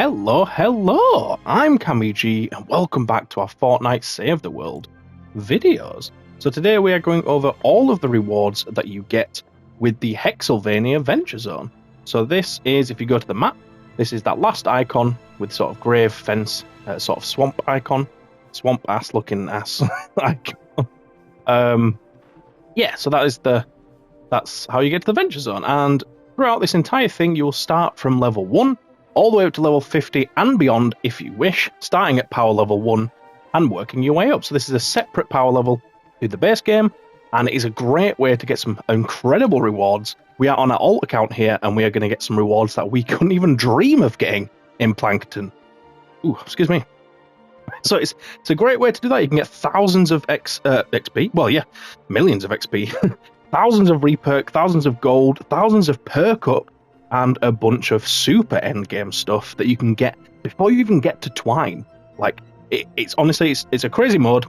Hello, I'm Kamiji, and welcome back to our Fortnite Save the World videos. So today we are going over all of the rewards that you get with the Hexsylvania Venture Zone. So this is, if you go to the map, this is that last icon with sort of grave fence, sort of swamp icon, swamp ass looking ass icon. Yeah, so that's how you get to the Venture Zone, and throughout this entire thing you'll start from level 1 all the way up to level 50 and beyond if you wish, starting at power level 1 and working your way up. So this is a separate power level to the base game, and it is a great way to get some incredible rewards. We are on our alt account here, and we are going to get some rewards that we couldn't even dream of getting in Plankton. Ooh, excuse me. So it's a great way to do that. You can get thousands of XP. Well, yeah, millions of XP. Thousands of reperk, thousands of gold, thousands of perk up, and a bunch of super endgame stuff that you can get before you even get to Twine. Like, it's honestly, it's a crazy mode,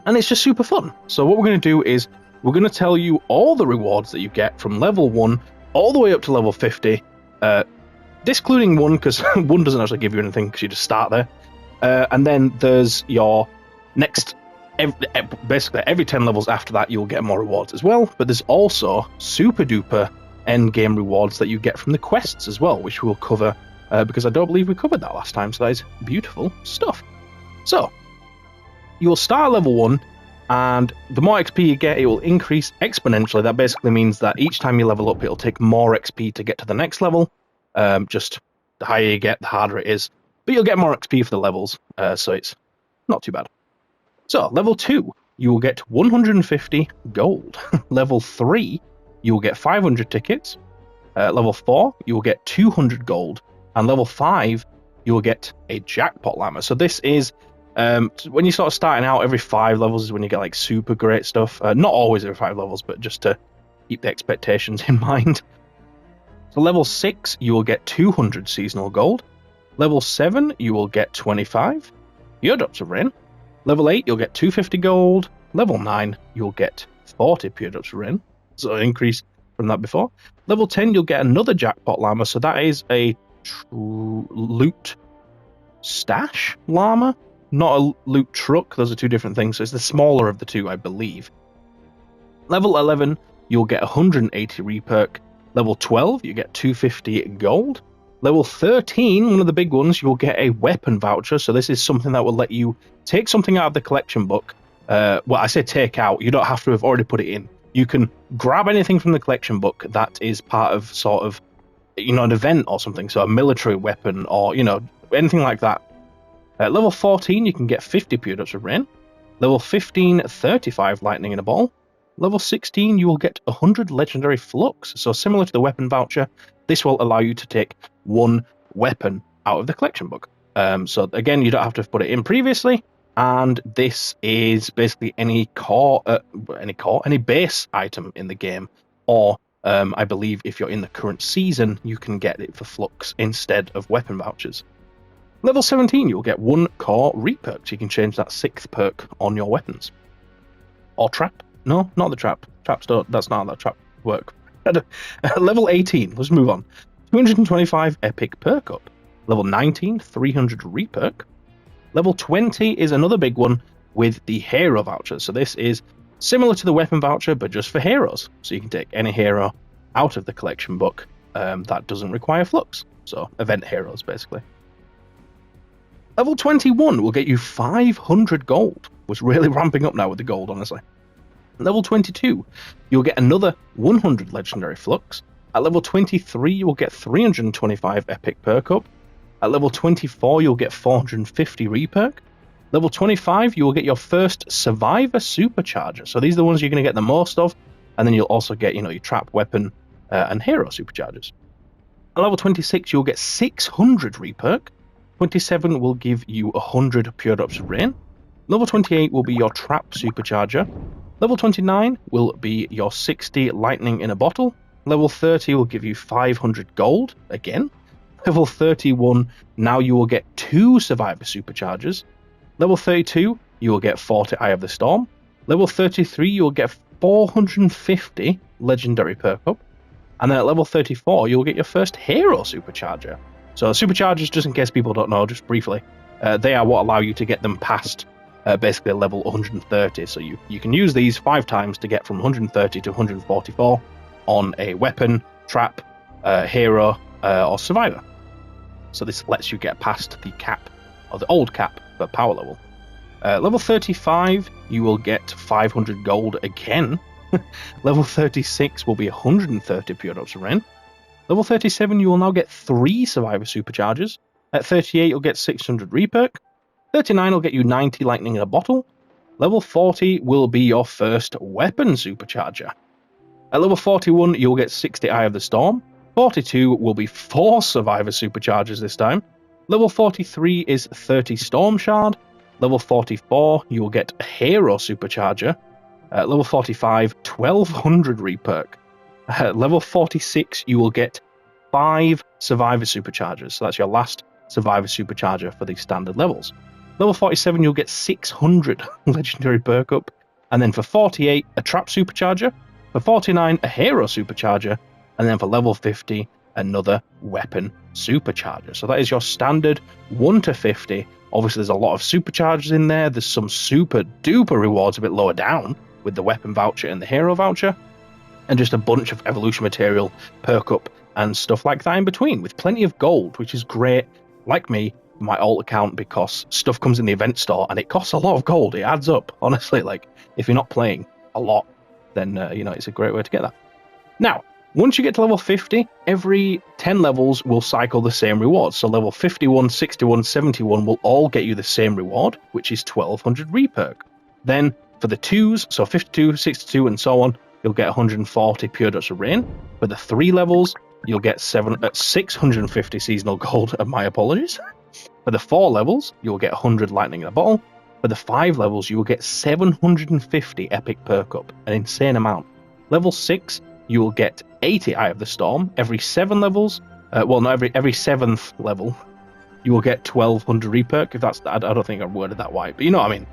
and it's just super fun. So what we're going to do is, we're going to tell you all the rewards that you get from level 1 all the way up to level 50, discluding 1, because 1 doesn't actually give you anything, because you just start there. And then there's your next, basically every 10 levels after that, you'll get more rewards as well, but there's also super duper end game rewards that you get from the quests as well, which we'll cover because I don't believe we covered that last time, so that is beautiful stuff. So you will start at level 1, and the more XP you get, it will increase exponentially. That basically means that each time you level up, it'll take more XP to get to the next level. Just the higher you get, the harder it is, but you'll get more XP for the levels, so it's not too bad. So level 2, you will get 150 gold. Level 3, you will get 500 tickets. Level 4, you will get 200 gold. And level 5, you will get a jackpot llama. So this is, when you start starting out, every 5 levels is when you get like super great stuff. Not always every 5 levels, but just to keep the expectations in mind. So level 6, you will get 200 seasonal gold. Level 7, you will get 25 Teardrops of Rain. Level 8, you'll get 250 gold. Level 9, you'll get 40 Teardrops of Rain. So increase from that before. Level 10, you'll get another jackpot llama. So that is a loot stash llama, not a loot truck. Those are two different things. So it's the smaller of the two, I believe. Level 11, you'll get 180 reperk. Level 12, you get 250 gold. Level 13, one of the big ones, you'll get a weapon voucher. So this is something that will let you take something out of the collection book. Well, I say take out. You don't have to have already put it in. You can grab anything from the collection book that is part of sort of, an event or something. So a military weapon or, anything like that. At level 14, you can get 50 Teardrops of Rain. Level 15, 35 Lightning in a Ball. Level 16, you will get 100 Legendary Flux. So similar to the weapon voucher, this will allow you to take one weapon out of the collection book. So again, you don't have to put it in previously. And this is basically any base item in the game, or I believe if you're in the current season, you can get it for flux instead of weapon vouchers. Level 17, you'll get 1 core reperk, so you can change that 6th perk on your weapons. Or trap? No, not the trap. Traps don't. That's not how that trap work. Level 18, let's move on. 225 epic perk up. Level 19, 300 reperk. Level 20 is another big one with the hero voucher. So this is similar to the weapon voucher, but just for heroes. So you can take any hero out of the collection book that doesn't require flux. So event heroes, basically. Level 21 will get you 500 gold. It's really ramping up now with the gold, honestly. Level 22, you'll get another 100 legendary flux. At level 23, you will get 325 epic perk up. At level 24, you'll get 450 reperk. Level 25, you will get your first Survivor Supercharger. So these are the ones you're going to get the most of. And then you'll also get, your trap weapon and hero superchargers. At level 26, you'll get 600 reperk. 27 will give you 100 Teardrops of Rain. Level 28 will be your trap supercharger. Level 29 will be your 60 lightning in a bottle. Level 30 will give you 500 gold again. Level 31, now you will get 2 Survivor Superchargers. Level 32, you will get 40 Eye of the Storm. Level 33, you will get 450 Legendary Perk Up. And then at level 34, you'll get your first Hero Supercharger. So superchargers, just in case people don't know, just briefly, they are what allow you to get them past basically a level 130. So you can use these 5 times to get from 130 to 144 on a weapon, trap, hero, or survivor. So this lets you get past the cap, or the old cap, for power level. Level 35, you will get 500 gold again. Level 36 will be 130 pure drops of rain. Level 37, you will now get 3 survivor superchargers. At 38, you'll get 600 reperk. 39 will get you 90 lightning in a bottle. Level 40 will be your first weapon supercharger. At level 41, you'll get 60 Eye of the Storm. 42 will be 4 survivor superchargers this time. Level 43 is 30 Storm Shard. Level 44, you'll get a Hero Supercharger. Level 45, 1200 reperk. Level 46, you will get 5 Survivor Superchargers. So that's your last Survivor Supercharger for the standard levels. Level 47, you'll get 600 Legendary perk up. And then for 48, a Trap Supercharger. For 49, a Hero Supercharger. And then for level 50, another Weapon Supercharger. So that is your standard 1 to 50. Obviously, there's a lot of superchargers in there. There's some super duper rewards a bit lower down with the weapon voucher and the hero voucher. And just a bunch of evolution material, perk up, and stuff like that in between, with plenty of gold, which is great, like me, for my alt account, because stuff comes in the event store and it costs a lot of gold. It adds up, honestly. Like, if you're not playing a lot, then, it's a great way to get that. Now, once you get to level 50, every 10 levels will cycle the same rewards. So level 51, 61, 71 will all get you the same reward, which is 1200 reperk. Then for the 2s, so 52, 62, and so on, you'll get 140 pure drops of rain. For the 3 levels, you'll get 650 seasonal gold, my apologies. For the 4 levels, you'll get 100 lightning in a bottle. For the 5 levels, you will get 750 epic perk up, an insane amount. Level 6, you will get 80 Eye of the Storm. Every 7 levels, every 7th level, you will get 1200 reperk. If that's, I don't think I worded that right, but you know what I mean.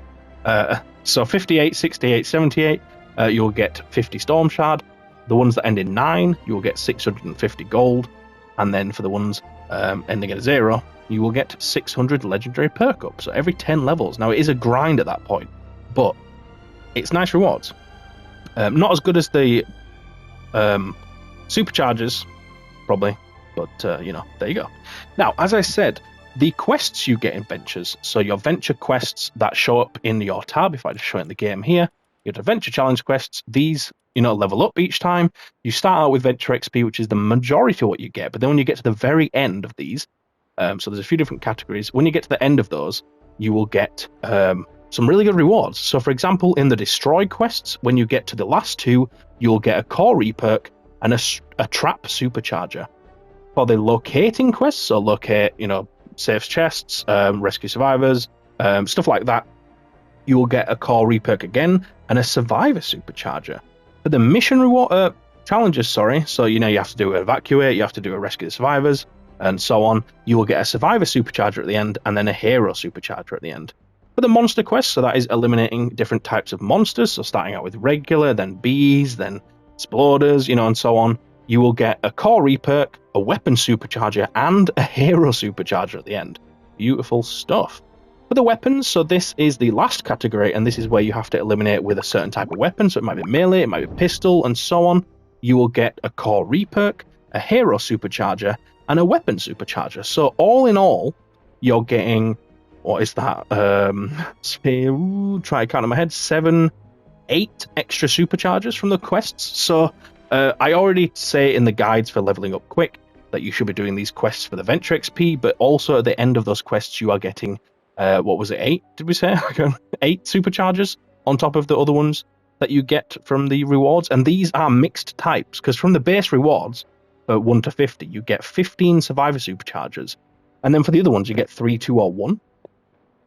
So 58, 68, 78, you'll get 50 Storm Shard. The ones that end in 9, you will get 650 gold. And then for the ones ending at 0, you will get 600 legendary perk up. So every 10 levels. Now, it is a grind at that point, but it's nice rewards. Not as good as the superchargers, probably, but there you go. Now, as I said, the quests you get in ventures, so your venture quests that show up in your tab, if I just show it in the game here, your adventure challenge quests, these level up each time. You start out with venture XP, which is the majority of what you get, but then when you get to the very end of these, so there's a few different categories, when you get to the end of those, you will get some really good rewards. So for example, in the destroy quests, when you get to the last 2, you'll get a core reperk and a trap supercharger. For the locating quests, so locate, safe chests, rescue survivors, stuff like that, you will get a core reperk again and a survivor supercharger. For the mission reward challenges, so you have to do an evacuate, you have to do a rescue the survivors, and so on. You will get a survivor supercharger at the end and then a hero supercharger at the end. For the monster quests, so that is eliminating different types of monsters, so starting out with regular, then bees, then exploders, and so on. You will get a core reperk, a weapon supercharger, and a hero supercharger at the end. Beautiful stuff. For the weapons, so this is the last category, and this is where you have to eliminate with a certain type of weapon, so it might be melee, it might be pistol, and so on. You will get a core reperk, a hero supercharger, and a weapon supercharger. So all in all, you're getting, what is that? Try counting in my head, 7, 8 extra superchargers from the quests. So I already say in the guides for leveling up quick that you should be doing these quests for the Venture XP, but also at the end of those quests you are getting, 8, did we say? 8 superchargers on top of the other ones that you get from the rewards. And these are mixed types, because from the base rewards, 1 to 50, you get 15 survivor superchargers. And then for the other ones, you get 3, 2, or 1.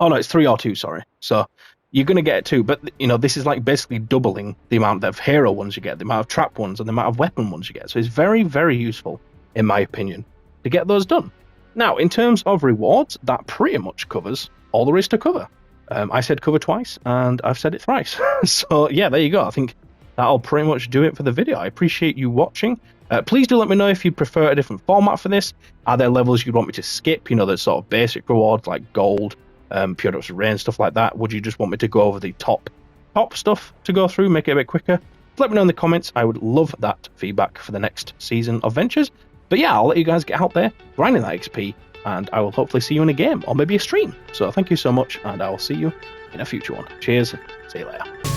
Oh, no, it's 3 or 2, sorry. So you're going to get 2, but, this is like basically doubling the amount of hero ones you get, the amount of trap ones, and the amount of weapon ones you get. So it's very, very useful, in my opinion, to get those done. Now, in terms of rewards, that pretty much covers all there is to cover. I said cover twice, and I've said it thrice. So, yeah, there you go. I think that'll pretty much do it for the video. I appreciate you watching. Please do let me know if you prefer a different format for this. Are there levels you'd want me to skip? You know, the sort of basic rewards like gold, pure dust of rain, stuff like that. Would you just want me to go over the top stuff to go through, make it a bit quicker? Let me know in the comments. I would love that feedback for the next season of Ventures. But yeah, I'll let you guys get out there, grinding that XP, and I will hopefully see you in a game, or maybe a stream. So thank you so much, and I will see you in a future one. Cheers, see you later.